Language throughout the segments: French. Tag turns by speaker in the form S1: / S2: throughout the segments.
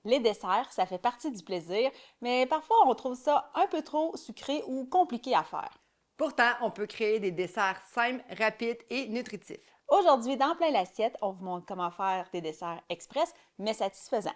S1: Les desserts, ça fait partie du plaisir, mais parfois on trouve ça un peu trop sucré ou compliqué à faire.
S2: Pourtant, on peut créer des desserts simples, rapides et nutritifs.
S1: Aujourd'hui, dans Plein l'assiette, on vous montre comment faire des desserts express, mais satisfaisants.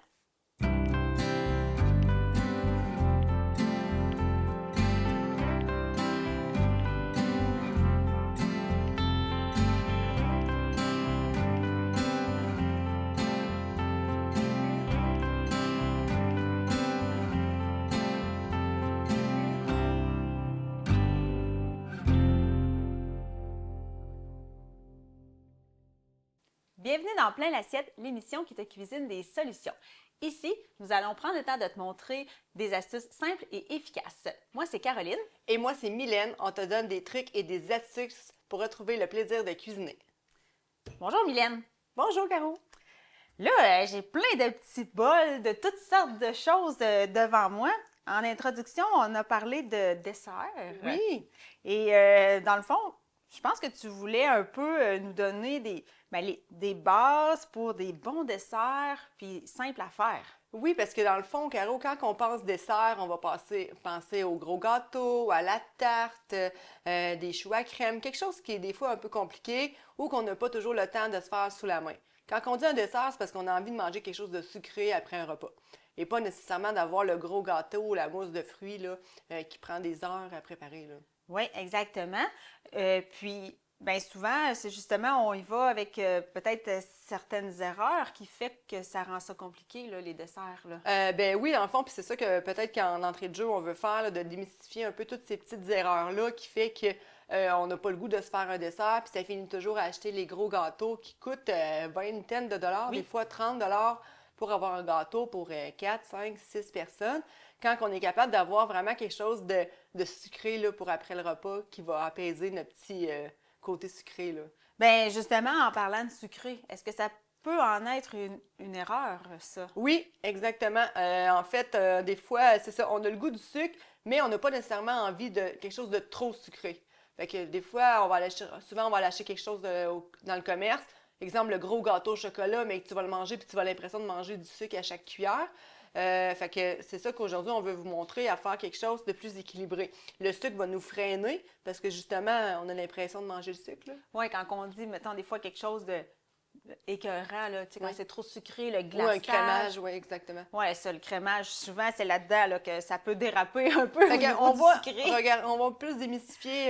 S1: Bienvenue dans Plein l'assiette, l'émission qui te cuisine des solutions. Ici, nous allons prendre le temps de te montrer des astuces simples et efficaces. Moi, c'est Caroline.
S2: Et moi, c'est Mylène. On te donne des trucs et des astuces pour retrouver le plaisir de cuisiner.
S1: Bonjour Mylène.
S2: Bonjour, Caro.
S1: Là, j'ai plein de petits bols de toutes sortes de choses devant moi. En introduction, on a parlé de dessert.
S2: Oui.
S1: Et dans le fond, je pense que tu voulais un peu nous donner des bases pour des bons desserts, puis simples à faire.
S2: Oui, parce que dans le fond, Caro, quand on pense dessert, on va penser au gros gâteau, à la tarte, des choux à crème, quelque chose qui est des fois un peu compliqué ou qu'on n'a pas toujours le temps de se faire sous la main. Quand on dit un dessert, c'est parce qu'on a envie de manger quelque chose de sucré après un repas. Et pas nécessairement d'avoir le gros gâteau ou la mousse de fruits là, qui prend des heures à préparer. Là.
S1: Oui, exactement. Puis, bien souvent, c'est justement, on y va avec peut-être certaines erreurs qui fait que ça rend ça compliqué, là, les desserts. Là.
S2: Ben oui, dans le fond, puis c'est ça que peut-être qu'en entrée de jeu, on veut faire, là, de démystifier un peu toutes ces petites erreurs-là qui fait que on n'a pas le goût de se faire un dessert, puis ça finit toujours à acheter les gros gâteaux qui coûtent vingtaine de dollars,
S1: Oui.
S2: des fois 30 dollars pour avoir un gâteau pour 4, 5, 6 personnes, quand on est capable d'avoir vraiment quelque chose de sucré là, pour après le repas qui va apaiser notre petit côté sucré. Là.
S1: Bien, justement, en parlant de sucré, est-ce que ça peut en être une erreur, ça?
S2: Oui, exactement. En fait, des fois, c'est ça, on a le goût du sucre, mais on n'a pas nécessairement envie de quelque chose de trop sucré. Fait que des fois, souvent, on va aller acheter quelque chose dans le commerce. Exemple, le gros gâteau au chocolat, mais que tu vas le manger puis tu vas avoir l'impression de manger du sucre à chaque cuillère. Fait que c'est ça qu'aujourd'hui, on veut vous montrer à faire quelque chose de plus équilibré. Le sucre va nous freiner parce que justement, on a l'impression de manger le sucre. Là.
S1: Oui, quand on dit, mettons, des fois quelque chose de écœurant, là, tu sais, quand
S2: Oui.
S1: c'est trop sucré, le
S2: Ou un
S1: glaçage.
S2: crémage, oui, exactement.
S1: Oui, ça, le crémage, souvent, c'est là-dedans là, que ça peut déraper un peu
S2: Fait
S1: au
S2: que
S1: niveau du sucré.
S2: on va plus démystifier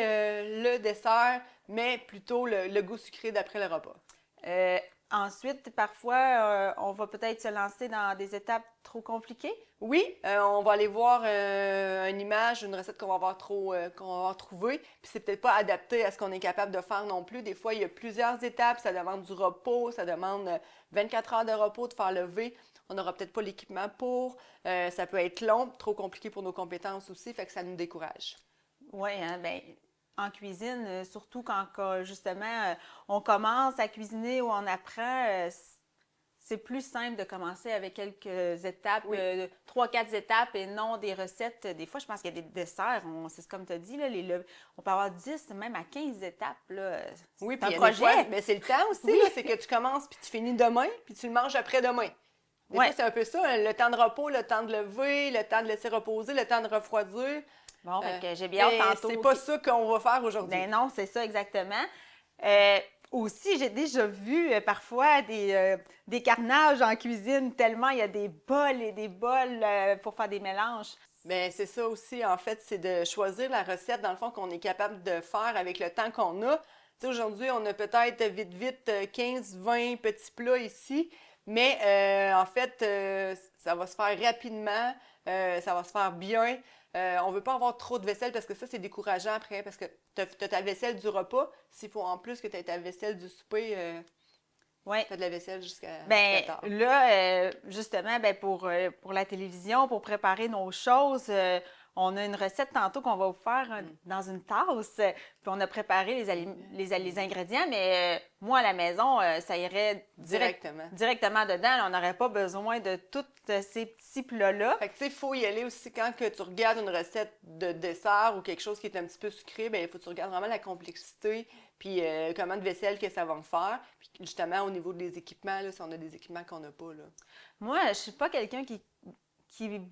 S2: le dessert, mais plutôt le goût sucré d'après le repas.
S1: Euh, Ensuite, parfois, on va peut-être se lancer dans des étapes trop compliquées.
S2: Oui, on va aller voir une image, une recette qu'on va avoir trouvée, puis c'est peut-être pas adapté à ce qu'on est capable de faire non plus. Des fois, il y a plusieurs étapes, ça demande du repos, ça demande 24 heures de repos de faire lever. On n'aura peut-être pas l'équipement pour. Ça peut être long, trop compliqué pour nos compétences aussi, fait que ça nous décourage.
S1: Oui, hein, ben, en cuisine, surtout quand justement on commence à cuisiner ou on apprend, c'est plus simple de commencer avec quelques étapes,
S2: Oui.
S1: 3-4 étapes et non des recettes. Des fois, je pense qu'il y a des desserts, c'est comme tu as dit, là, on peut avoir 10, même à 15 étapes. Là.
S2: Oui,
S1: C'est
S2: puis
S1: un
S2: il y a des fois,
S1: projet.
S2: mais c'est le temps aussi,
S1: Oui.
S2: là, c'est que tu commences puis tu finis demain, puis tu le manges après-demain. Des
S1: Oui.
S2: fois, c'est un peu ça, hein, le temps de repos, le temps de lever, le temps de laisser reposer, le temps de refroidir.
S1: Bon, fait que j'ai bien hâte
S2: Mais
S1: tantôt.
S2: c'est pas ça qu'on va faire aujourd'hui.
S1: Ben non, c'est ça exactement. Euh, Aussi, j'ai déjà vu parfois des carnages en cuisine, tellement il y a des bols et des bols pour faire des mélanges.
S2: Mais c'est ça aussi, en fait, c'est de choisir la recette, dans le fond, qu'on est capable de faire avec le temps qu'on a. Tu sais, aujourd'hui, on a peut-être vite 15, 20 petits plats ici, mais en fait, ça va se faire rapidement, ça va se faire bien. On veut pas avoir trop de vaisselle parce que ça, c'est décourageant après, parce que t'as ta vaisselle du repas. S'il faut en plus que tu aies ta vaisselle du souper,
S1: Oui.
S2: t'as de la vaisselle jusqu'à
S1: Ben
S2: tard.
S1: là, justement, ben pour la télévision, pour préparer nos choses, On a une recette tantôt qu'on va vous faire dans une tasse, puis on a préparé les ingrédients, mais moi, à la maison, ça irait directement dedans. Là, on n'aurait pas besoin de tous ces petits plats-là.
S2: Fait que, tu sais, il faut y aller aussi quand que tu regardes une recette de dessert ou quelque chose qui est un petit peu sucré, bien, il faut que tu regardes vraiment la complexité, puis comment de vaisselle que ça va me faire. Puis justement, au niveau des équipements, là, si on a des équipements qu'on n'a pas, là.
S1: Moi, je suis pas quelqu'un qui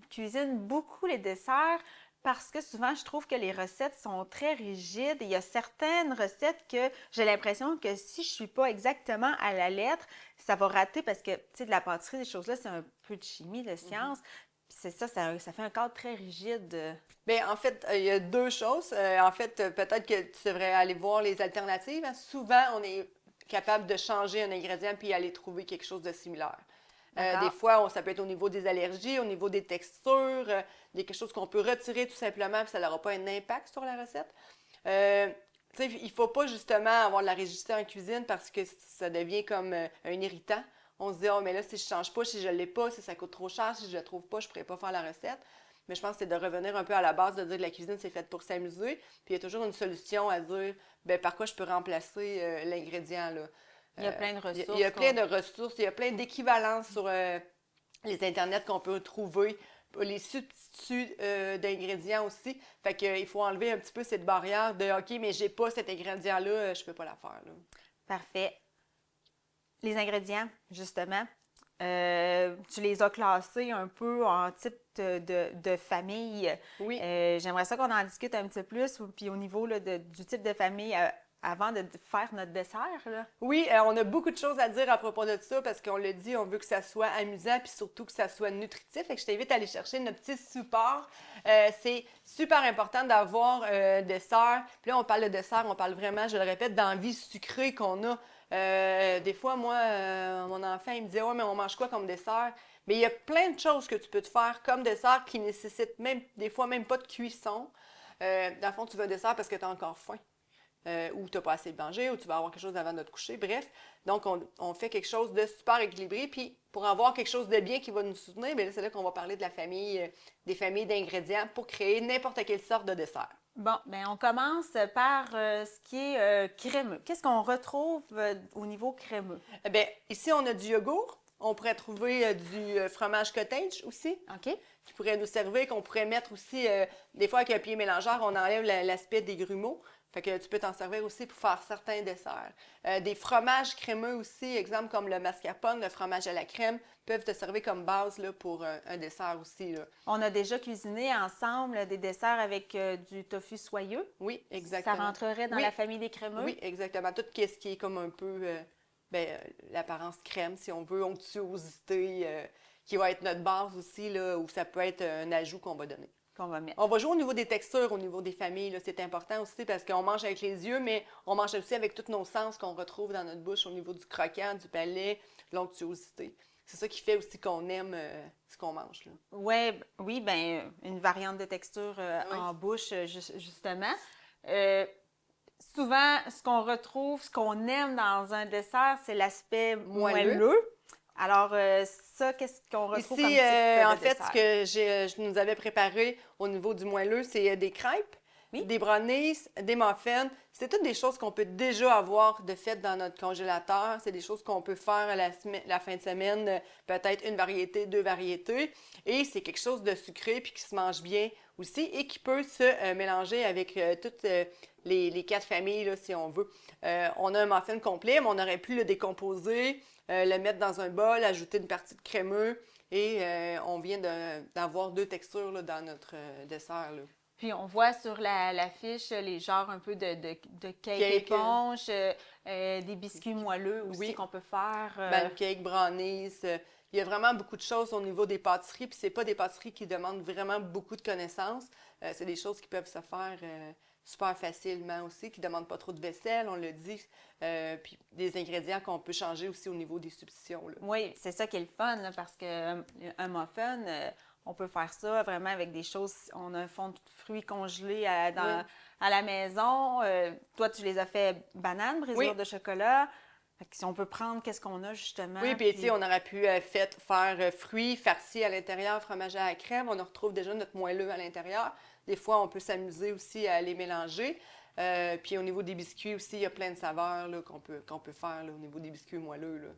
S1: cuisine beaucoup les desserts parce que souvent, je trouve que les recettes sont très rigides. Il y a certaines recettes que j'ai l'impression que si je suis pas exactement à la lettre, ça va rater parce que, tu sais, de la pâtisserie, des choses-là, c'est un peu de chimie, de science. Puis c'est ça fait un cadre très rigide.
S2: Bien, en fait, il y a deux choses. En fait, peut-être que tu devrais aller voir les alternatives, hein. Souvent, on est capable de changer un ingrédient puis aller trouver quelque chose de similaire. Des fois, ça peut être au niveau des allergies, au niveau des textures, quelque chose qu'on peut retirer tout simplement, puis ça n'aura pas un impact sur la recette. Tu sais, il ne faut pas justement avoir de la rigidité en cuisine parce que ça devient comme un irritant. On se dit, oh, mais là, si je ne change pas, si je ne l'ai pas, si ça coûte trop cher, si je ne le trouve pas, je ne pourrais pas faire la recette. Mais je pense que c'est de revenir un peu à la base, de dire que la cuisine, c'est faite pour s'amuser. Puis il y a toujours une solution à dire, bien, par quoi je peux remplacer l'ingrédient, là.
S1: Il y a plein de ressources.
S2: Il y a plein de ressources, il y a plein d'équivalences sur les internets qu'on peut trouver, les substituts d'ingrédients aussi. Fait qu'il faut enlever un petit peu cette barrière de OK, mais j'ai pas cet ingrédient-là, je peux pas la faire, là.
S1: Parfait. Les ingrédients, justement, tu les as classés un peu en type de famille.
S2: Oui.
S1: J'aimerais ça qu'on en discute un petit peu plus, puis au niveau là, du type de famille avant de faire notre dessert, là.
S2: Oui, on a beaucoup de choses à dire à propos de ça parce qu'on le dit, on veut que ça soit amusant puis surtout que ça soit nutritif. Fait que je t'invite à aller chercher notre petit support. C'est super important d'avoir dessert. Puis là, on parle de dessert, on parle vraiment, je le répète, d'envie sucrée qu'on a. Des fois, moi, mon enfant, il me dit « Ouais, mais on mange quoi comme dessert? » Mais il y a plein de choses que tu peux te faire comme dessert qui nécessitent même, des fois, même pas de cuisson. Dans le fond, tu veux un dessert parce que tu as encore faim. Ou tu n'as pas assez mangé, ou tu vas avoir quelque chose avant de te coucher. Bref, donc on fait quelque chose de super équilibré. Puis pour avoir quelque chose de bien qui va nous soutenir, bien là, c'est là qu'on va parler de la famille, des familles d'ingrédients pour créer n'importe quelle sorte de dessert.
S1: Bon, bien, on commence par ce qui est crémeux. Qu'est-ce qu'on retrouve au niveau crémeux?
S2: Bien, ici, on a du yogourt. On pourrait trouver du fromage cottage aussi.
S1: OK.
S2: Qui pourrait nous servir, qu'on pourrait mettre aussi, des fois avec un pied mélangeur, on enlève l'aspect des grumeaux. Fait que tu peux t'en servir aussi pour faire certains desserts. Des fromages crémeux aussi, exemple comme le mascarpone, le fromage à la crème, peuvent te servir comme base là, pour un dessert aussi, là.
S1: On a déjà cuisiné ensemble des desserts avec du tofu soyeux.
S2: Oui, exactement.
S1: Ça rentrerait dans la famille des crémeux?
S2: Oui, exactement. Tout ce qui est comme un peu l'apparence crème, si on veut, onctuosité, qui va être notre base aussi, là, ou ça peut être un ajout qu'on va donner.
S1: Qu'on va mettre.
S2: On va jouer au niveau des textures, au niveau des familles. Là. C'est important aussi parce qu'on mange avec les yeux, mais on mange aussi avec tous nos sens qu'on retrouve dans notre bouche au niveau du croquant, du palais, l'onctuosité. C'est ça qui fait aussi qu'on aime ce qu'on mange, là.
S1: Oui, bien, une variante de texture en bouche, justement. Souvent, ce qu'on retrouve, ce qu'on aime dans un dessert, c'est l'aspect moelleux. Alors, ça, qu'est-ce qu'on retrouve
S2: ici,
S1: comme type de
S2: en fait,
S1: dessert?
S2: ce que je nous avais préparé au niveau du moelleux, c'est des crêpes, des brownies, des muffins. C'est toutes des choses qu'on peut déjà avoir de fait dans notre congélateur. C'est des choses qu'on peut faire la fin de semaine, peut-être une variété, 2 variétés. Et c'est quelque chose de sucré puis qui se mange bien aussi et qui peut se mélanger avec toutes les 4 familles, là, si on veut. On a un muffin complet, mais on aurait pu le décomposer, le mettre dans un bol, ajouter une partie de crémeux et on vient d'avoir 2 textures là, dans notre dessert, là.
S1: Puis on voit sur l'affiche les genres un peu de cake éponge, des biscuits moelleux aussi qu'on peut faire.
S2: Pancake, brownies. Il y a vraiment beaucoup de choses au niveau des pâtisseries. Puis c'est pas des pâtisseries qui demandent vraiment beaucoup de connaissances. C'est des choses qui peuvent se faire super facilement aussi, qui ne demandent pas trop de vaisselle, on le dit. Puis des ingrédients qu'on peut changer aussi au niveau des substitutions, là.
S1: Oui, c'est ça qui est le fun, là, parce qu'un muffin, on peut faire ça vraiment avec des choses. On a un fond de fruits congelés à la maison. Toi, tu les as fait bananes, brisures de chocolat. Fait que si on peut prendre qu'est-ce qu'on a justement.
S2: Oui, puis ici, on aurait pu faire fruits farcis à l'intérieur, fromage à la crème. On retrouve déjà notre moelleux à l'intérieur. des fois, on peut s'amuser aussi à les mélanger. Puis au niveau des biscuits aussi, il y a plein de saveurs là, qu'on peut faire là, au niveau des biscuits moelleux. Là.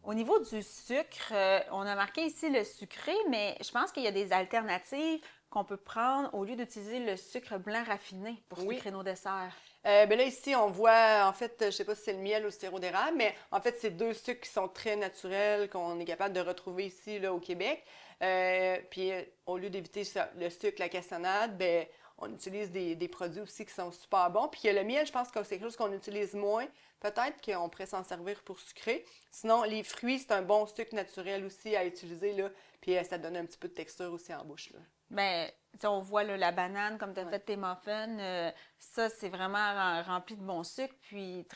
S1: Au niveau du sucre, on a marqué ici le sucré, mais je pense qu'il y a des alternatives qu'on peut prendre au lieu d'utiliser le sucre blanc raffiné pour sucrer nos desserts.
S2: Ben là, ici, on voit, en fait, je sais pas si c'est le miel ou le sirop d'érable, mais en fait, c'est deux sucres qui sont très naturels, qu'on est capable de retrouver ici, là, au Québec. Puis, au lieu d'éviter le sucre, la cassonade, ben on utilise des produits aussi qui sont super bons. Puis, le miel, je pense que c'est quelque chose qu'on utilise moins. Peut-être qu'on pourrait s'en servir pour sucrer. Sinon, les fruits, c'est un bon sucre naturel aussi à utiliser, là. Puis, ça donne un petit peu de texture aussi en bouche, là.
S1: Bien, on voit là, la banane, comme tu as fait tes muffins, ça, c'est vraiment rempli de bon sucre. Puis,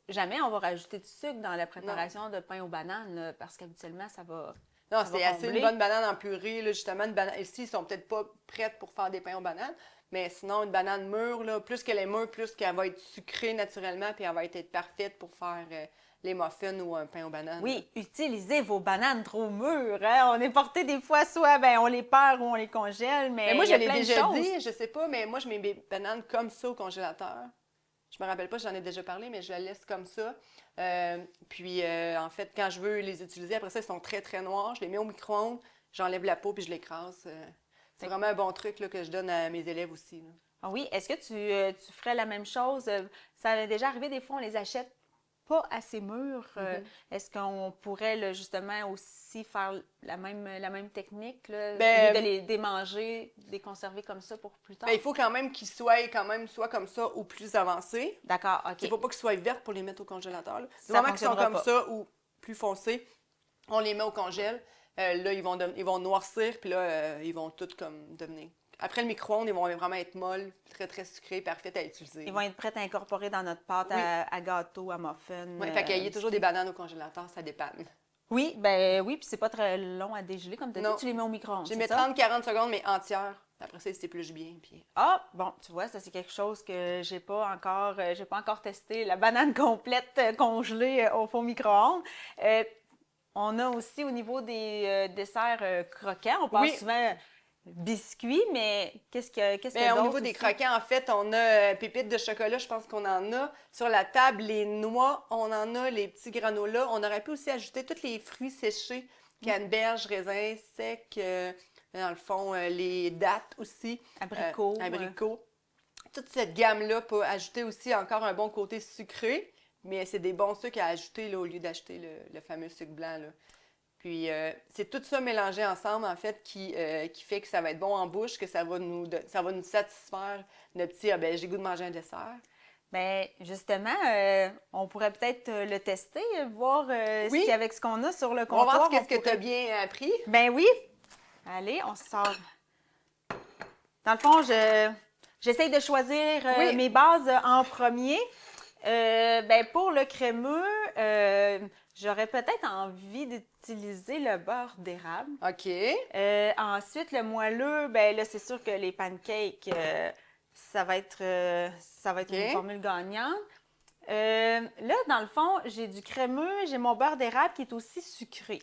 S1: jamais on va rajouter du sucre dans la préparation de pain aux bananes, là, parce qu'habituellement, ça va.
S2: Non,
S1: Ça
S2: c'est
S1: va
S2: assez
S1: combler.
S2: une bonne banane en purée, là, justement. Ici, ils sont peut-être pas prêtes pour faire des pains aux bananes, mais sinon, une banane mûre, là, plus qu'elle est mûre, plus qu'elle va être sucrée naturellement, puis elle va être parfaite pour faire les muffins ou un pain aux bananes.
S1: Oui, utilisez vos bananes trop mûres. Hein? On est porté des fois, soit on les perd ou on les congèle, mais
S2: moi,
S1: il y
S2: je
S1: a
S2: l'ai
S1: plein de
S2: déjà
S1: choses.
S2: dit, je sais pas, mais moi, je mets mes bananes comme ça au congélateur. Je me rappelle pas, j'en ai déjà parlé, mais je la laisse comme ça. Puis, en fait, quand je veux les utiliser, après ça, ils sont très, très noirs. Je les mets au micro-ondes, j'enlève la peau puis je l'écrase. C'est vraiment un bon truc là, que je donne à mes élèves aussi. Là.
S1: Ah oui, est-ce que tu ferais la même chose? Ça a déjà arrivé, des fois, on les achète pas assez mûrs. Est-ce qu'on pourrait là, justement aussi faire la même technique, là, au lieu de les démanger, les conserver comme ça pour plus tard?
S2: Il faut quand même qu'ils soient soit comme ça ou plus avancés.
S1: D'accord, OK.
S2: Il ne faut pas qu'ils soient verts pour les mettre au congélateur. Là. Du
S1: Ça
S2: moment qu'ils sont
S1: fonctionnera
S2: comme
S1: pas.
S2: ça ou plus foncés, on les met au congèle. Là, ils vont noircir, puis là, ils vont tout comme devenir. Après le micro-ondes, ils vont vraiment être molles, très, très sucrés, parfaits à utiliser.
S1: Ils vont être prêts à incorporer dans notre pâte à gâteau, à muffin.
S2: Oui, fait qu'il y a toujours des bananes au congélateur, ça dépanne.
S1: Oui, ben oui, puis c'est pas très long à dégeler, comme tu as dit, tu les mets au micro-ondes.
S2: Je les mets 30-40 secondes, mais entières. Après ça, ils s'épluchent bien. Puis...
S1: Ah, bon, tu vois, ça c'est quelque chose que j'ai pas encore testé, la banane complète congelée au fond micro-ondes. On a aussi au niveau des desserts croquants, on parle souvent biscuits, mais qu'est-ce qu'il y a d'autre
S2: au niveau des croquants, en fait, on a pépites de chocolat, je pense qu'on en a. Sur la table, les noix, on en a, les petits granolas. On aurait pu aussi ajouter tous les fruits séchés, canneberges, raisins secs, dans le fond, les dattes aussi.
S1: Abricots.
S2: Abricots. Toute cette gamme-là peut ajouter aussi encore un bon côté sucré, mais c'est des bons sucres à ajouter là, au lieu d'acheter le fameux sucre blanc. Là. Puis, c'est tout ça mélangé ensemble, en fait, qui fait que ça va être bon en bouche, que ça va nous satisfaire notre petit « Ah ben, j'ai goût de manger un dessert ».
S1: Bien, justement, on pourrait peut-être le tester, voir si avec ce qu'on a sur le comptoir...
S2: On va voir qu'est-ce que tu as bien appris.
S1: Ben oui. Allez, on sort. Dans le fond, j'essaye de choisir mes bases en premier. Ben pour le crémeux, j'aurais peut-être envie d'utiliser le beurre d'érable.
S2: OK.
S1: Ensuite, le moelleux, ben là, c'est sûr que les pancakes, ça va être une formule gagnante. Là, dans le fond, j'ai du crémeux, j'ai mon beurre d'érable qui est aussi sucré.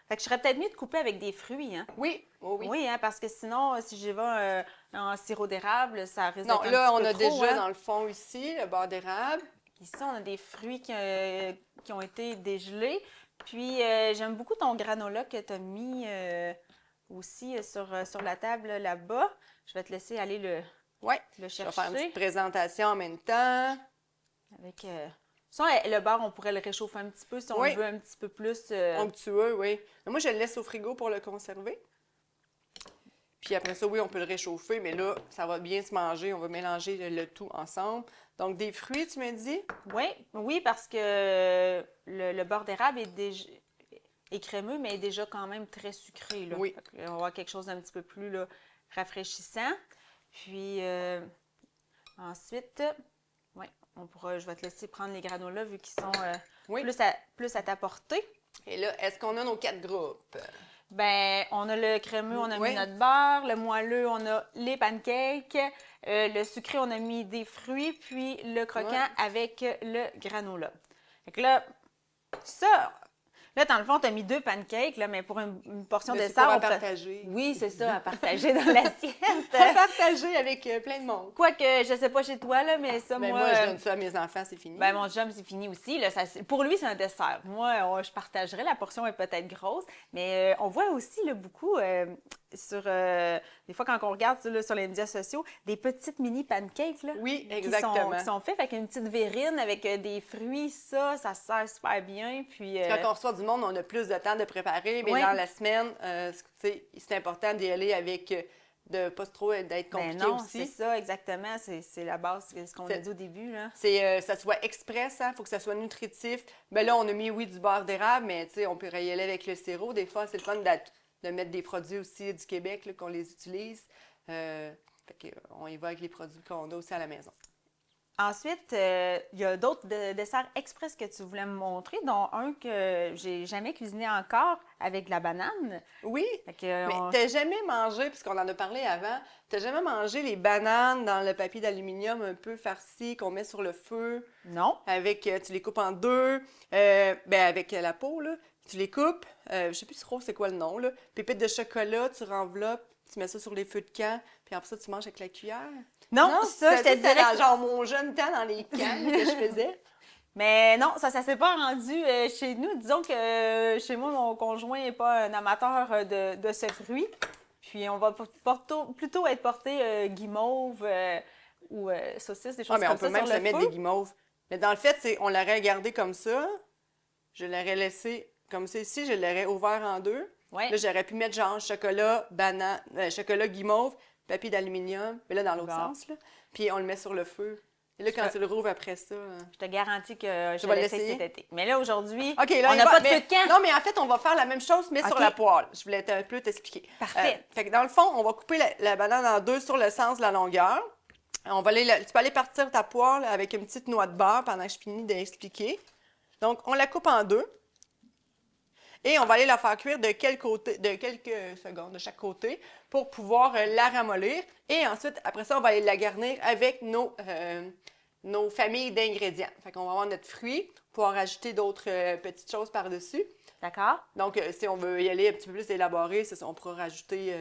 S1: Fait que je serais peut-être mieux de couper avec des fruits, hein?
S2: Oui, oui.
S1: Oui, hein, parce que sinon, si j'y vais en sirop d'érable, ça risque d'être un
S2: là, on
S1: petit
S2: a
S1: peu trop,
S2: déjà
S1: hein?
S2: dans le fond ici le beurre d'érable.
S1: Ici, on a des fruits qui ont été dégelés. Puis, j'aime beaucoup ton granola que tu as mis aussi sur la table là-bas. Je vais te laisser aller le chercher.
S2: Je vais faire une petite présentation en même temps.
S1: Avec, ça, le beurre, on pourrait le réchauffer un petit peu si on le veut un petit peu plus.
S2: Onctueux, oui. Mais moi, je le laisse au frigo pour le conserver. Puis après ça, oui, on peut le réchauffer, mais là, ça va bien se manger. On va mélanger le tout ensemble. Donc, des fruits, tu m'as dit?
S1: Oui, parce que le beurre d'érable est crémeux, mais est déjà quand même très sucré. Là.
S2: Oui.
S1: On va avoir quelque chose d'un petit peu plus là, rafraîchissant. Puis, ensuite, je vais te laisser prendre les granolas vu qu'ils sont plus à ta portée.
S2: Et là, est-ce qu'on a nos 4 groupes?
S1: Ben, on a le crémeux, on a mis notre beurre. Le moelleux, on a les pancakes. Le sucré, on a mis des fruits. Puis le croquant avec le granola. Fait que là, ça, Là, dans le fond, tu as mis 2 pancakes, là, mais pour une portion de
S2: C'est
S1: dessert,
S2: pour à
S1: on peut...
S2: partager.
S1: Oui, c'est ça, à partager dans l'assiette.
S2: À partager avec plein de monde.
S1: Quoique, je sais pas chez toi, là, mais ça,
S2: Ben,
S1: moi...
S2: moi, je donne ça à mes enfants, c'est fini.
S1: Ben, mon chum, c'est fini aussi. Là, pour lui, c'est un dessert. Moi, je partagerais. La portion est peut-être grosse, mais on voit aussi là, beaucoup sur... des fois, quand on regarde là, sur les médias sociaux, des petites mini pancakes là,
S2: Oui,
S1: qui
S2: exactement.
S1: sont faits avec une petite verrine, avec des fruits. Ça sert super bien. Puis,
S2: Quand on reçoit du monde, on a plus de temps de préparer, mais
S1: Oui.
S2: dans la semaine, c'est important d'y aller avec... de ne pas trop d'être compliqué
S1: ben non,
S2: aussi.
S1: c'est ça, exactement. C'est la base, c'est ce qu'on a dit au début. Là.
S2: C'est ça soit express, il faut que ça soit nutritif. Ben là, on a mis, oui, du beurre d'érable, mais on peut y aller avec le sirop. Des fois, c'est le fun de mettre des produits aussi du Québec, là, qu'on les utilise. On y va avec les produits qu'on a aussi à la maison.
S1: Ensuite, il y a d'autres desserts express que tu voulais me montrer, dont un que j'ai jamais cuisiné encore avec de la banane.
S2: Oui,
S1: Fait que,
S2: mais t'as jamais mangé, puisqu'on en a parlé avant, t'as jamais mangé les bananes dans le papier d'aluminium un peu farci qu'on met sur le feu?
S1: Non.
S2: Avec, tu les coupes en deux, avec la peau, là, tu les coupes, je sais plus trop c'est quoi le nom, là. Pépites de chocolat, tu renveloppes, tu mets ça sur les feux de camp, puis après ça, tu manges avec la cuillère.
S1: Non, ça, je te dirais
S2: dans
S1: que...
S2: genre mon jeune temps dans les cannes que je faisais.
S1: Mais non, ça s'est pas rendu chez nous. Disons que chez moi, mon conjoint n'est pas un amateur de ce fruit. Puis on va plutôt être porté guimauve ou saucisse, des choses
S2: Mais
S1: comme
S2: on peut
S1: ça
S2: même
S1: sur
S2: se
S1: le
S2: mettre
S1: feu.
S2: des guimauves. Mais dans le fait, on l'aurait gardé comme ça. Je l'aurais laissé comme ça ici. Je l'aurais ouvert en deux.
S1: Ouais.
S2: Là, j'aurais pu mettre genre chocolat, banane, chocolat guimauve, papier d'aluminium. Mais là, dans l'autre
S1: Bon.
S2: sens, là. Puis on le met sur le feu. Et là, quand tu le rouvres après ça...
S1: Je te garantis que je
S2: vas
S1: vais l'essayer
S2: l'essayer?
S1: cet été. Mais là, aujourd'hui,
S2: OK, là,
S1: on n'a pas de feu de camp.
S2: Non, mais en fait, on va faire la même chose, mais sur
S1: OK.
S2: la poêle. Je voulais un peu t'expliquer.
S1: Parfait.
S2: Fait que dans le fond, on va couper la banane en deux sur le sens de la longueur. Tu peux aller partir ta poêle avec une petite noix de beurre pendant que je finis d'expliquer. Donc, on la coupe en deux. Et on va aller la faire cuire de quelques secondes de chaque côté pour pouvoir la ramollir. Et ensuite, après ça, on va aller la garnir avec nos familles d'ingrédients. Fait qu'on va avoir notre fruit, pouvoir ajouter d'autres petites choses par-dessus.
S1: D'accord?
S2: Donc, si on veut y aller un petit peu plus élaboré, c'est ça, on pourra rajouter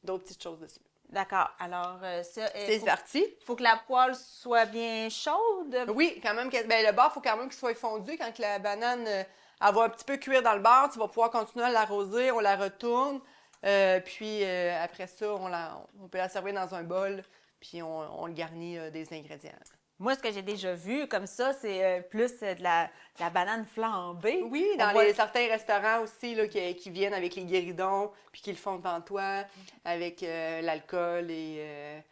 S2: d'autres petites choses dessus.
S1: D'accord. Alors, ça,
S2: C'est parti.
S1: il faut que la poêle soit bien chaude.
S2: Oui, quand même. Le beurre, il faut quand même qu'il soit fondu. Quand la banane elle va un petit peu cuire dans le beurre, tu vas pouvoir continuer à l'arroser, on la retourne. Puis après ça, on peut la servir dans un bol, puis on le garnit des ingrédients.
S1: Moi, ce que j'ai déjà vu comme ça, c'est plus de la banane flambée.
S2: Oui, dans certains restaurants aussi là, qui viennent avec les guéridons, puis qui le font devant toi, avec l'alcool et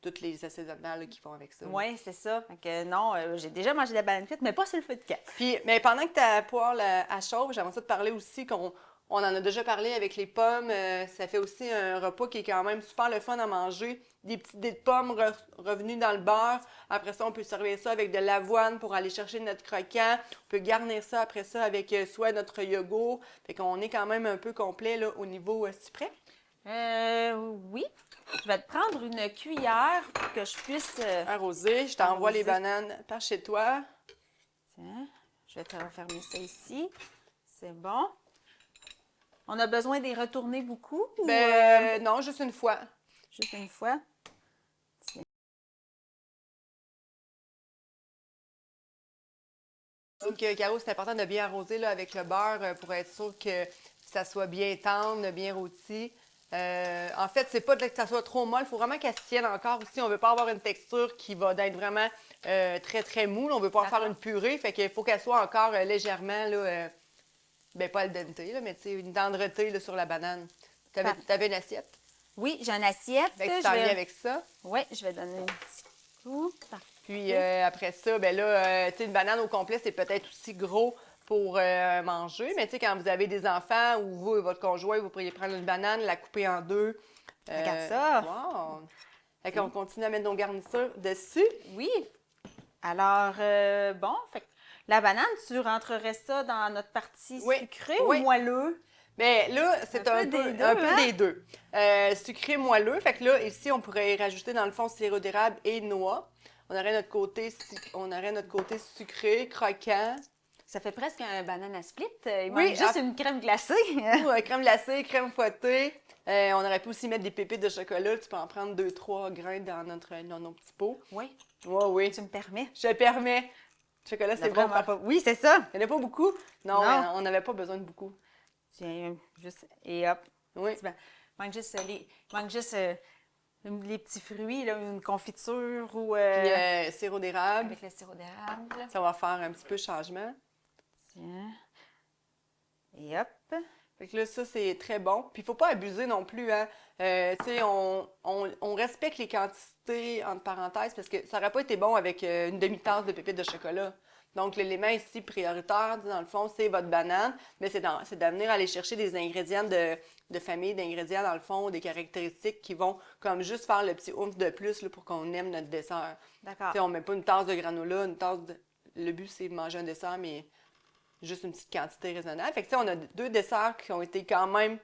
S2: toutes les assaisonnements là, qui vont avec ça.
S1: Oui, c'est ça. Fait que non, j'ai déjà mangé de la banane frite, mais pas sur le feu de camp.
S2: Puis, mais pendant que ta poêle à chauffe, j'aimerais ça te parler aussi qu'on en a déjà parlé avec les pommes. Ça fait aussi un repas qui est quand même super le fun à manger. Des petites dés de pommes revenues dans le beurre. Après ça, on peut servir ça avec de l'avoine pour aller chercher notre croquant. On peut garnir ça après ça avec soit notre yogourt. Fait qu'on est quand même un peu complet là, au niveau sucré.
S1: Oui. Je vais te prendre une cuillère pour que je puisse...
S2: Arroser. Je t'envoie
S1: arroser.
S2: les bananes par chez toi.
S1: Tiens, je vais te refermer ça ici. C'est bon. On a besoin d'y retourner beaucoup? Ou,
S2: Non, juste une fois.
S1: juste une fois? Tiens.
S2: Donc, Caro, c'est important de bien arroser là, avec le beurre pour être sûr que ça soit bien tendre, bien rôti. En fait, c'est pas que ça soit trop molle, il faut vraiment qu'elle se tienne encore aussi. On veut pas avoir une texture qui va être vraiment très, très mou. On veut pas faire une purée, fait qu'il faut qu'elle soit encore légèrement, là, pas al dente, là, mais une tendreté là, sur la banane. T'avais une assiette?
S1: Oui, j'ai une assiette.
S2: Fait que tu t'en viens avec ça.
S1: Oui, je vais donner un petit coup.
S2: Puis après ça, une banane au complet, c'est peut-être aussi gros pour manger. Mais quand vous avez des enfants ou vous et votre conjoint, vous pourriez prendre une banane, la couper en deux.
S1: Regarde ça!
S2: Wow! Fait qu'on continue à mettre nos garnitures dessus.
S1: Oui. Alors, bon, fait que la banane, tu rentrerais ça dans notre partie sucrée ou moelleux?
S2: Bien là, c'est un peu des deux. Sucré moelleux. Fait que là, ici, on pourrait rajouter dans le fond sirop d'érable et noix. On aurait notre côté sucré, croquant.
S1: Ça fait presque un banana split. Il
S2: Oui,
S1: manque juste une crème glacée.
S2: Ou, crème glacée, crème fouettée. On aurait pu aussi mettre des pépites de chocolat. Tu peux en prendre 2-3 grains dans nos petits pots.
S1: Oui,
S2: Oui, oui.
S1: tu me permets.
S2: Je te permets. Le chocolat, c'est bon.
S1: Vraiment pas. Oui, c'est ça.
S2: Il n'y en a pas beaucoup? Non,
S1: Non.
S2: on n'avait pas besoin de beaucoup.
S1: Tiens, juste... Et hop.
S2: Oui.
S1: Il manque juste les petits fruits, là, une confiture ou...
S2: Puis sirop d'érable.
S1: avec le sirop d'érable.
S2: Ça va faire un petit peu changement.
S1: Tiens. Et hop.
S2: Fait que là, ça, c'est très bon. Puis, il faut pas abuser non plus, hein. Tu sais, on respecte les quantités, entre parenthèses, parce que ça n'aurait pas été bon avec une demi-tasse de pépites de chocolat. Donc, l'élément ici prioritaire, dans le fond, c'est votre banane, mais c'est d'amener aller chercher des ingrédients de famille, d'ingrédients, dans le fond, des caractéristiques qui vont comme juste faire le petit oomph de plus là, pour qu'on aime notre dessert.
S1: D'accord.
S2: Tu sais, on met pas une tasse de granola, une tasse de... Le but, c'est de manger un dessert, mais juste une petite quantité raisonnable. Fait que, tu sais, on a 2 desserts qui ont été quand même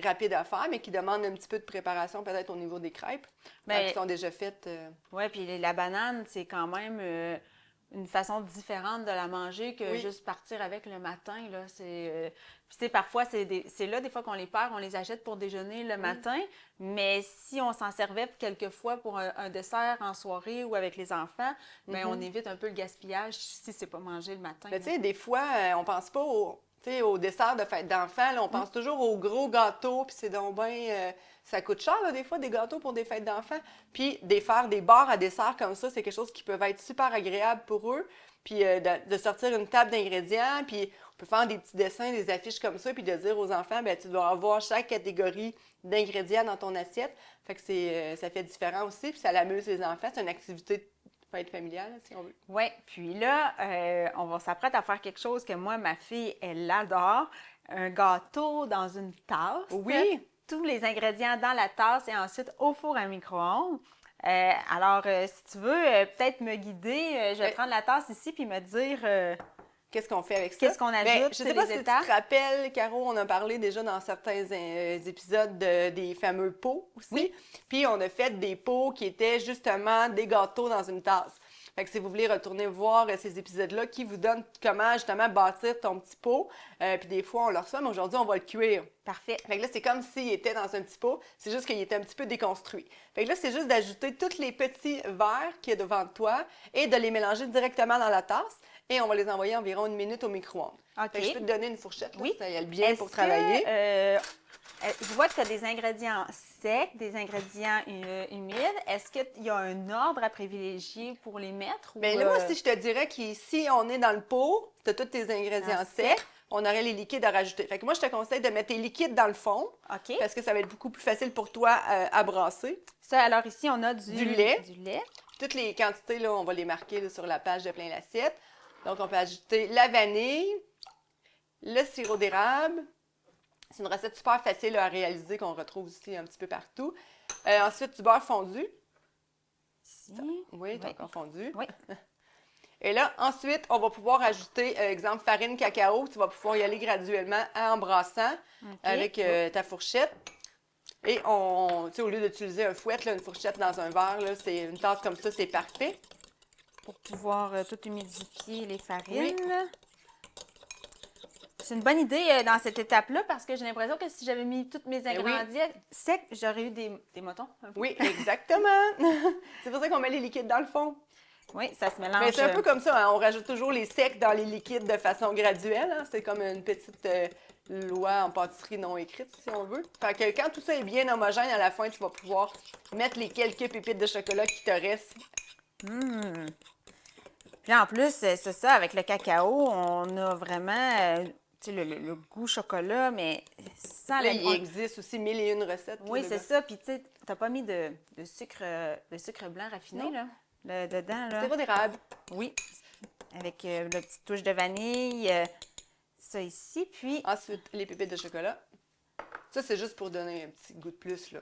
S2: rapides à faire, mais qui demandent un petit peu de préparation, peut-être au niveau des crêpes, qui sont déjà faites.
S1: Oui, puis la banane, c'est quand même une façon différente de la manger que juste partir avec le matin, là. Puis, tu sais, parfois, c'est là, des fois qu'on les perd, on les achète pour déjeuner le matin, mais si on s'en servait quelquefois pour un dessert en soirée ou avec les enfants, bien, on évite un peu le gaspillage si c'est pas mangé le matin.
S2: Mais tu sais, des fois, on pense pas au dessert de fête d'enfants, là, on pense toujours aux gros gâteaux, puis c'est donc bien... ça coûte cher, là, des fois, des gâteaux pour des fêtes d'enfants. Puis faire des barres à dessert comme ça, c'est quelque chose qui peut être super agréable pour eux. Puis de sortir une table d'ingrédients, puis on peut faire des petits dessins, des affiches comme ça, puis de dire aux enfants, bien, tu dois avoir chaque catégorie d'ingrédients dans ton assiette. Fait que ça fait différent aussi, puis ça amuse les enfants. C'est une activité fête familiale, si on veut.
S1: Oui, puis là, on va s'apprête à faire quelque chose que moi, ma fille, elle adore. Un gâteau dans une tasse.
S2: Oui!
S1: Tous les ingrédients dans la tasse et ensuite au four à micro-ondes. Alors, si tu veux peut-être me guider, je vais prendre la tasse ici puis me dire
S2: qu'est-ce qu'on fait avec ça?
S1: Qu'est-ce qu'on ajoute,
S2: je ne sais pas si
S1: étapes.
S2: tu te rappelles, Caro, on a parlé déjà dans certains épisodes des fameux pots aussi.
S1: Oui.
S2: Puis on a fait des pots qui étaient justement des gâteaux dans une tasse. Fait que si vous voulez retourner voir ces épisodes-là qui vous donnent comment justement bâtir ton petit pot, puis des fois on le reçoit, mais aujourd'hui on va le cuire.
S1: Parfait.
S2: Fait que là, c'est comme s'il était dans un petit pot, c'est juste qu'il était un petit peu déconstruit. Fait que là, c'est juste d'ajouter tous les petits verres qu'il y a devant toi et de les mélanger directement dans la tasse. Et on va les envoyer environ 1 minute au micro-ondes.
S1: OK.
S2: Fait que je peux te donner une fourchette, là,
S1: oui.
S2: Ça y est bien pour travailler.
S1: Je vois que tu as des ingrédients secs, des ingrédients humides. Est-ce qu'il y a un ordre à privilégier pour les mettre?
S2: Bien là, moi, si je te dirais qu'ici, on est dans le pot, tu as tous tes ingrédients secs, on aurait les liquides à rajouter. Fait que moi, je te conseille de mettre tes liquides dans le fond.
S1: OK.
S2: Parce que ça va être beaucoup plus facile pour toi à brasser.
S1: Ça, alors ici, on a du
S2: lait.
S1: Du lait.
S2: Toutes les quantités, là, on va les marquer là, sur la page de plein l'assiette. Donc, on peut ajouter la vanille, le sirop d'érable. C'est une recette super facile à réaliser qu'on retrouve aussi un petit peu partout. Ensuite, du beurre fondu.
S1: Ici.
S2: Oui, tu as encore fondu.
S1: Oui.
S2: Et là, ensuite, on va pouvoir ajouter, exemple, farine cacao. Tu vas pouvoir y aller graduellement en brassant avec ta fourchette. Et tu sais, au lieu d'utiliser un fouet, là, une fourchette dans un verre, là, c'est une tasse comme ça, c'est parfait.
S1: Pour pouvoir tout humidifier les farines.
S2: Oui.
S1: C'est une bonne idée dans cette étape-là parce que j'ai l'impression que si j'avais mis tous mes ingrédients secs, j'aurais eu des motons.
S2: Oui, exactement. C'est pour ça qu'on met les liquides dans le fond.
S1: Oui, ça se mélange.
S2: Mais c'est un peu comme ça, hein? On rajoute toujours les secs dans les liquides de façon graduelle. Hein? C'est comme une petite loi en pâtisserie non écrite, si on veut. Fait que quand tout ça est bien homogène, à la fin, tu vas pouvoir mettre les quelques pépites de chocolat qui te restent.
S1: Puis en plus, c'est ça, avec le cacao, on a vraiment le goût chocolat, mais sans
S2: Là, il existe aussi 1001 recettes.
S1: Oui, c'est ça. Puis tu sais, t'as pas mis de sucre blanc raffiné,
S2: non.
S1: là, dedans, là.
S2: Sirop d'érable.
S1: Oui, avec la petite touche de vanille, ça ici, puis...
S2: Ensuite, les pépites de chocolat. Ça, c'est juste pour donner un petit goût de plus, là.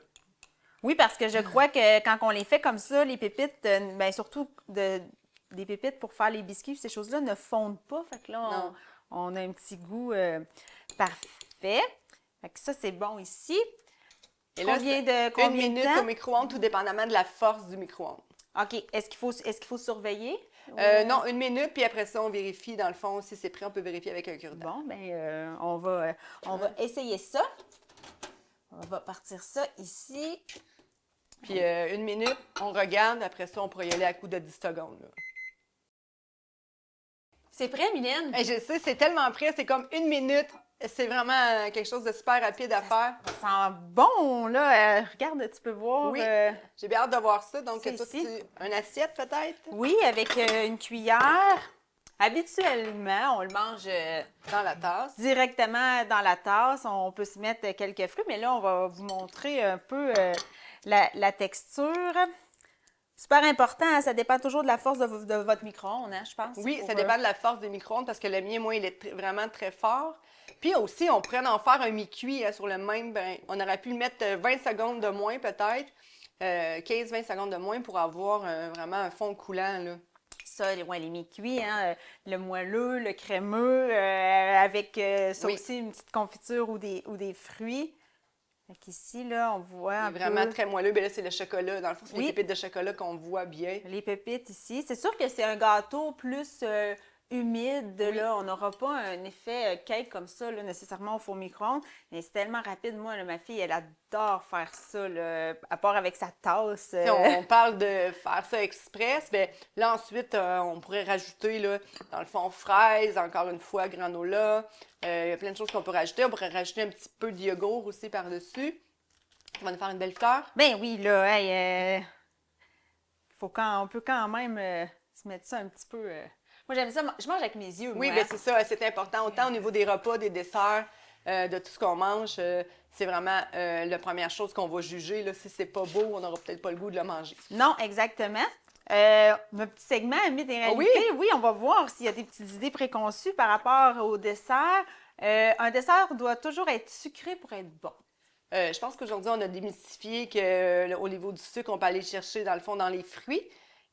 S1: Oui, parce que je crois que quand on les fait comme ça, les pépites, bien surtout des pépites pour faire les biscuits, ces choses-là ne fondent pas. Fait que là, on a un petit goût parfait. Fait que ça, c'est bon ici.
S2: Et là,
S1: combien
S2: 1 minute
S1: de temps?
S2: au micro-ondes, tout dépendamment de la force du micro-ondes.
S1: OK. Est-ce qu'il faut surveiller?
S2: Non, 1 minute, puis après ça, on vérifie, dans le fond, si c'est prêt, on peut vérifier avec un cure-dent.
S1: Bon, bien, on va essayer ça. On va partir ça ici.
S2: Puis 1 minute, on regarde, après ça, on pourrait y aller à coup de 10 secondes. Là.
S1: C'est prêt, Mylène?
S2: Hey, je sais, c'est tellement prêt, c'est comme 1 minute. C'est vraiment quelque chose de super rapide à faire.
S1: Ça sent bon, là. Regarde, tu peux voir.
S2: Oui, j'ai bien hâte de voir ça. Donc,
S1: c'est
S2: toi,
S1: ici.
S2: une assiette peut-être?
S1: Oui, avec une cuillère. Habituellement, on le mange
S2: Dans la tasse.
S1: directement dans la tasse. On peut s'y mettre quelques fruits, mais là, on va vous montrer un peu la texture. Super important, ça dépend toujours de la force de votre micro-ondes, hein, je pense.
S2: Oui, ça dépend de la force des micro-ondes parce que le mien, moi, il est vraiment très fort. Puis aussi, on pourrait en faire un mi-cuit sur le même. Ben, on aurait pu le mettre 20 secondes de moins peut-être, 15-20 secondes de moins pour avoir vraiment un fond coulant. Là.
S1: Ça, les mi-cuits, hein, le moelleux, le crémeux, avec ça
S2: Oui.
S1: aussi une petite confiture ou des fruits. Fait qu'ici, là, on voit un
S2: C'est vraiment
S1: peu
S2: très moelleux. Bien là, c'est le chocolat. Dans le fond, c'est
S1: Oui.
S2: les pépites de chocolat qu'on voit bien.
S1: les pépites ici. C'est sûr que c'est un gâteau plus humide,
S2: Oui.
S1: là. On n'aura pas un effet cake comme ça, là, nécessairement au four micro-ondes. Mais c'est tellement rapide. Moi, là, ma fille, elle adore faire ça, là, à part avec sa tasse.
S2: Si on parle de faire ça express, bien là ensuite, on pourrait rajouter, là, dans le fond, fraises, encore une fois, granola. Il y a plein de choses qu'on peut rajouter. On pourrait rajouter un petit peu de yogourt aussi par-dessus. Ça va nous faire une belle fleur.
S1: Ben oui, là, hey, on peut quand même se mettre ça un petit peu. Moi, j'aime ça. Je mange avec mes yeux,
S2: Oui,
S1: moi.
S2: bien c'est ça, c'est important. Autant au niveau des repas, des desserts, de tout ce qu'on mange, c'est vraiment la première chose qu'on va juger. Là. Si c'est pas beau, on n'aura peut-être pas le goût de le manger.
S1: Non, exactement. Notre petit segment mythes et
S2: Ah oui?
S1: réalités, oui, on va voir s'il y a des petites idées préconçues par rapport au dessert. Un dessert doit toujours être sucré pour être bon.
S2: Je pense qu'aujourd'hui, on a démystifié qu'au niveau du sucre, on peut aller chercher, dans le fond, dans les fruits.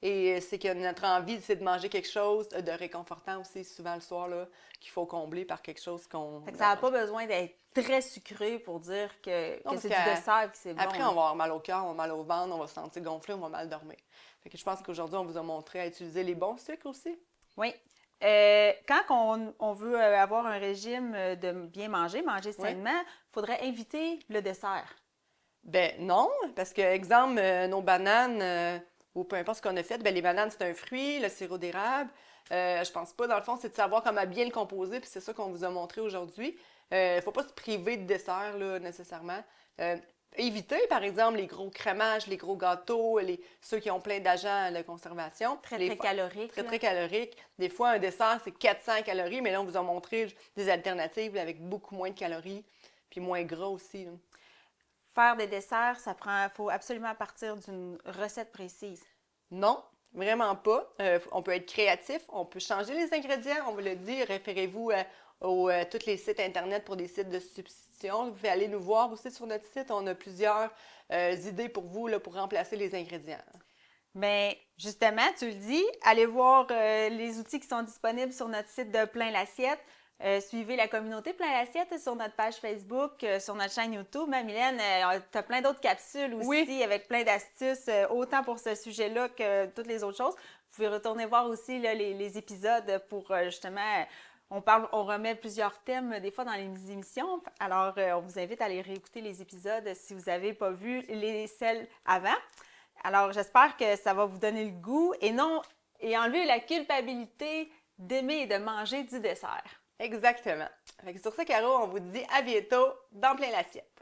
S2: Et c'est que notre envie, c'est de manger quelque chose de réconfortant aussi, souvent le soir, là, qu'il faut combler par quelque chose qu'on...
S1: Fait que ça n'a pas besoin d'être très sucré pour dire que
S2: Non, parce
S1: c'est du dessert et que c'est bon.
S2: Après, on va avoir mal au cœur, on va mal au ventre, on va se sentir gonflé, on va mal dormir. Fait que je pense qu'aujourd'hui, on vous a montré à utiliser les bons sucres aussi.
S1: Oui. Quand on veut avoir un régime de bien manger sainement, il faudrait éviter le dessert.
S2: Ben non, parce que, exemple, nos bananes, ou peu importe ce qu'on a fait, ben les bananes, c'est un fruit, le sirop d'érable. Je pense pas, dans le fond, c'est de savoir comment bien le composer, puis c'est ça qu'on vous a montré aujourd'hui. Faut pas se priver de dessert, là, nécessairement. Éviter, par exemple, les gros crémages, les gros gâteaux, ceux qui ont plein d'agents de conservation.
S1: Très calorique.
S2: Très,
S1: là.
S2: très calorique. Des fois, un dessert, c'est 400 calories, mais là, on vous a montré des alternatives là, avec beaucoup moins de calories, puis moins gras aussi. Là.
S1: Faire des desserts, faut absolument partir d'une recette précise.
S2: Non, vraiment pas. On peut être créatif, on peut changer les ingrédients, on vous le dit. Référez-vous à tous les sites Internet pour des sites de substitution. Vous pouvez aller nous voir aussi sur notre site. On a plusieurs idées pour vous là, pour remplacer les ingrédients.
S1: Mais justement, tu le dis, allez voir les outils qui sont disponibles sur notre site de Plein l'Assiette. Suivez la communauté Plein l'Assiette sur notre page Facebook, sur notre chaîne YouTube. Hein, Mylène, tu as plein d'autres capsules aussi
S2: Oui.
S1: avec plein d'astuces, autant pour ce sujet-là que toutes les autres choses. Vous pouvez retourner voir aussi là, les épisodes pour justement... On remet plusieurs thèmes des fois dans les émissions. Alors, on vous invite à aller réécouter les épisodes si vous n'avez pas vu celles avant. Alors, j'espère que ça va vous donner le goût et enlever la culpabilité d'aimer et de manger du dessert.
S2: Exactement. Fait que sur ça, Caro, on vous dit à bientôt dans Plein l'assiette.